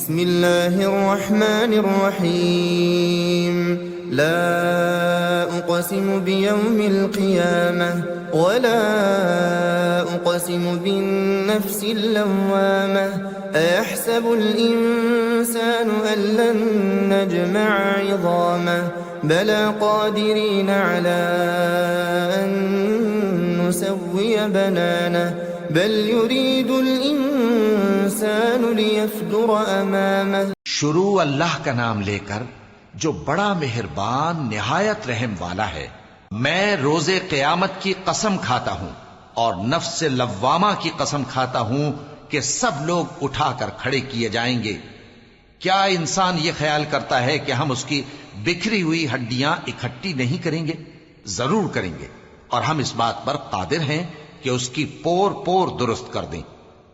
बिस्मिल्लाहिर रहमानिर रहीम। ला उक़सिमु बियौमिल क़ियामह वला उक़सिमु बिन्नफ्सिल लव्वामह अयहसबुल इंसानु अल्लन नजमअ इज़ामह बला क़ादिरीन अला अन नुसव्विय बनानह बल युरीदुल इंसानु लियफ़्जुर अमामह। शुरू अल्लाह का नाम लेकर जो बड़ा मेहरबान निहायत रहम वाला है। मैं रोजे क़यामत की कसम खाता हूं और नफ्स लव्वामा की कसम खाता हूं कि सब लोग उठाकर खड़े किए जाएंगे। क्या इंसान ये ख्याल करता है कि हम उसकी बिखरी हुई हड्डियां इकट्ठी नहीं करेंगे? जरूर करेंगे और हम इस बात पर कादिर हैं कि उसकी पोर पोर दुरुस्त कर दें।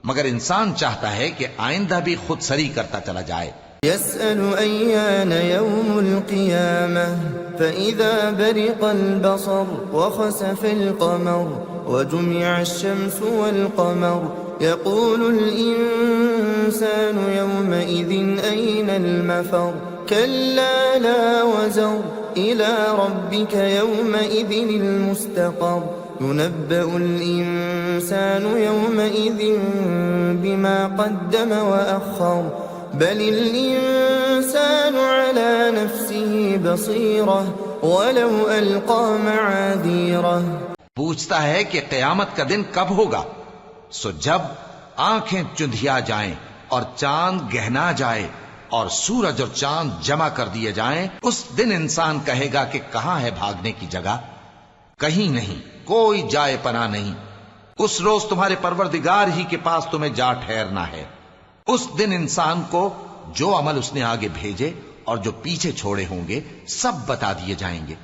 मगर इंसान चाहता है कि आइंदा भी खुद सरी करता चला जाए। यसअलु अय्यान यौमुल क़ियामह फ़इज़ा बरिक़ल बसर व ख़सफ़ल क़मर व जुमिअश शम्सु वल क़मर यक़ूलुल इंसानु यौमइज़िन अय्नल मफ़र कल्ला ला वज़र इला रब्बिक यौमइज़िनिल मुस्तक़र युनब्बअुल इंसानु यौमइज़िन बिमा क़द्दम व अख़्ख़र बलिल इंसानु अला नफ्सिही बसीरह वलौ अलक़ा मआज़ीरह। पूछता है कि क़यामत का दिन कब होगा? सो जब आंखें चुंधिया जाएं और चांद गहना जाए और सूरज और चांद जमा कर दिए जाएं, उस दिन इंसान कहेगा कि कहां है भागने की जगह? कहीं नहीं, कोई जाए पना नहीं। उस रोज तुम्हारे परवरदिगार ही के पास तुम्हें जा ठहरना है। उस दिन इंसान को जो अमल उसने आगे भेजे और जो पीछे छोड़े होंगे सब बता दिए जाएंगे।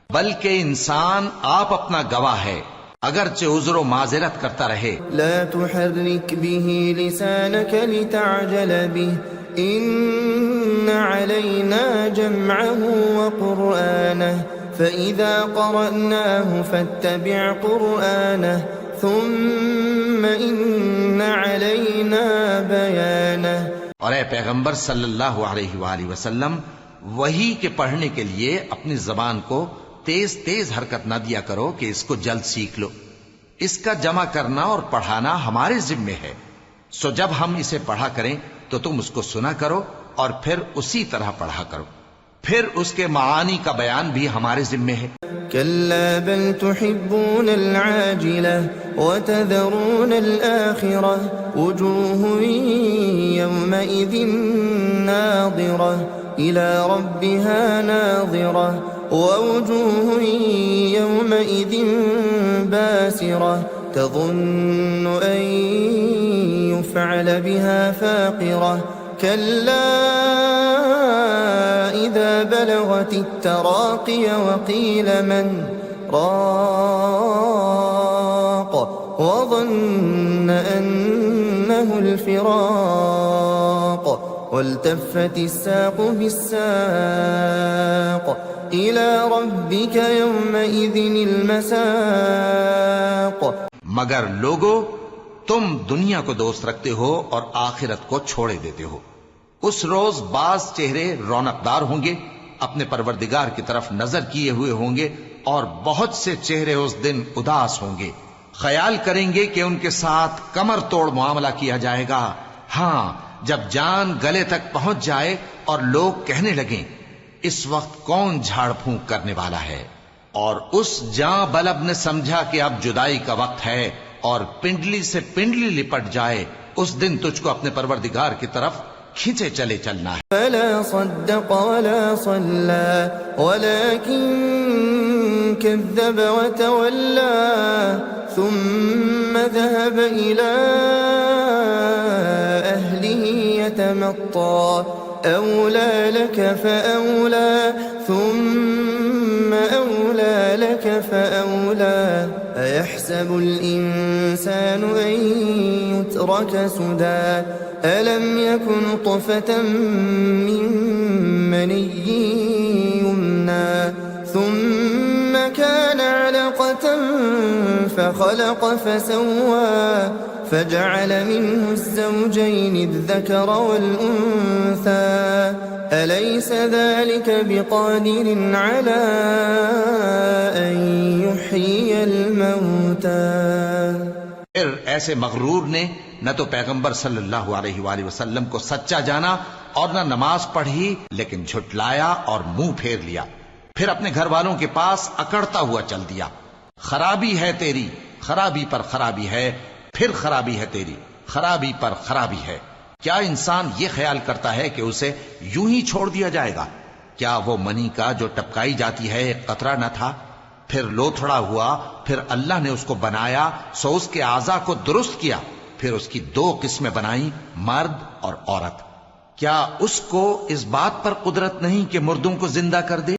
बल्कि इंसान आप अपना गवाह है, अगरचे उज़्र माज़िरत करता रहे। ला तुहर्रिक बिही लिसानक लितअजल बिही इन्न अलैना जमअहु व क़ुरआनह फ़इज़ा क़रअनाहु फ़त्तबिअ क़ुरआनह थुम्म इन्न अलैना बयानह। और ए पैगंबर सल्लल्लाहु अलैहि वसल्लम, वही के पढ़ने के लिए अपनी जबान को तेज तेज हरकत न दिया करो कि इसको जल्द सीख लो। इसका जमा करना और पढ़ाना हमारे जिम्मे है। सो जब हम इसे पढ़ा करें तो तुम उसको सुना करो और फिर उसी तरह पढ़ा करो। फिर उसके मानी का बयान भी हमारे जिम्मे है। कल्ला बल तुहिब्बूनल आजिलह व तज़रूनल आखिरह वुजूहुन यौमइज़िन नाज़िरह इला रब्बिहा नाज़िरह व वुजूहुन यौमइज़िन बासिरह तज़ुन्नु अन युफ़अल बिहा फ़ाक़िरह कल्ला इज़ा बलगतित तराक़िय वक़ील मन राक़ वज़न्न अन्नहुल फ़िराक़ वल्तफ़्फ़तिस साक़ु बिस्साक़ इला रब्बिक यौमइज़िनिल मसाक़। मगर लोगो, तुम दुनिया को दोस्त रखते हो और आखिरत को छोड़े देते हो। उस रोज बाज चेहरे रौनकदार होंगे, अपने परवरदिगार की तरफ नजर किए हुए होंगे, और बहुत से चेहरे उस दिन उदास होंगे। ख्याल करेंगे कि उनके साथ कमर तोड़ मामला किया जाएगा। हां, जब जान गले तक पहुंच जाए और लोग कहने लगे इस वक्त कौन झाड़ फूंक करने वाला है, और उस जां बलब ने समझा कि अब जुदाई का वक्त है और पिंडली से पिंडली लिपट जाए, उस दिन तुझको अपने परवरदिगार की तरफ खींचे चले चलना है। फला सद्दक़ वला सल्ला वलाकिन कज़्ज़ब व तवल्ला थुम्मा ज़हब इला अहलिही यतमत्ता औला लक फ़औला थुम्मा औला लक फ़औला अयहसबुल इंसानु अन युत्रक सुदा अलम यकुन नुत्फ़तम मिन मनिय्यिन युम्ना थुम्मा कान अलक़तन फ़ख़लक़ फ़सव्वा फ़जअल मिन्हु ज़ौजैनि الذكر والأنثى अलैस ज़ालिक बिक़ादिरिन अला अन युह्यियल मौता। फिर ऐसे मगरूर ने न तो पैगंबर सल्लल्लाहु अलैहि वसल्लम को सच्चा जाना और न नमाज पढ़ी, लेकिन झुटलाया और मुंह फेर लिया। फिर अपने घर वालों के पास अकड़ता हुआ चल दिया। खराबी है तेरी, खराबी पर खराबी है, फिर खराबी है तेरी, खराबी पर खराबी है। क्या इंसान ये ख्याल करता है कि उसे यूं ही छोड़ दिया जाएगा? क्या वो मनी का जो टपकाई जाती है एक कतरा न था? फिर लोथड़ा हुआ, फिर अल्लाह ने उसको बनाया, सो उसके आज़ा को दुरुस्त किया, फिर उसकी दो किस्में बनाई, मर्द और औरत। क्या उसको इस बात पर कुदरत नहीं कि मुर्दों को जिंदा कर दे?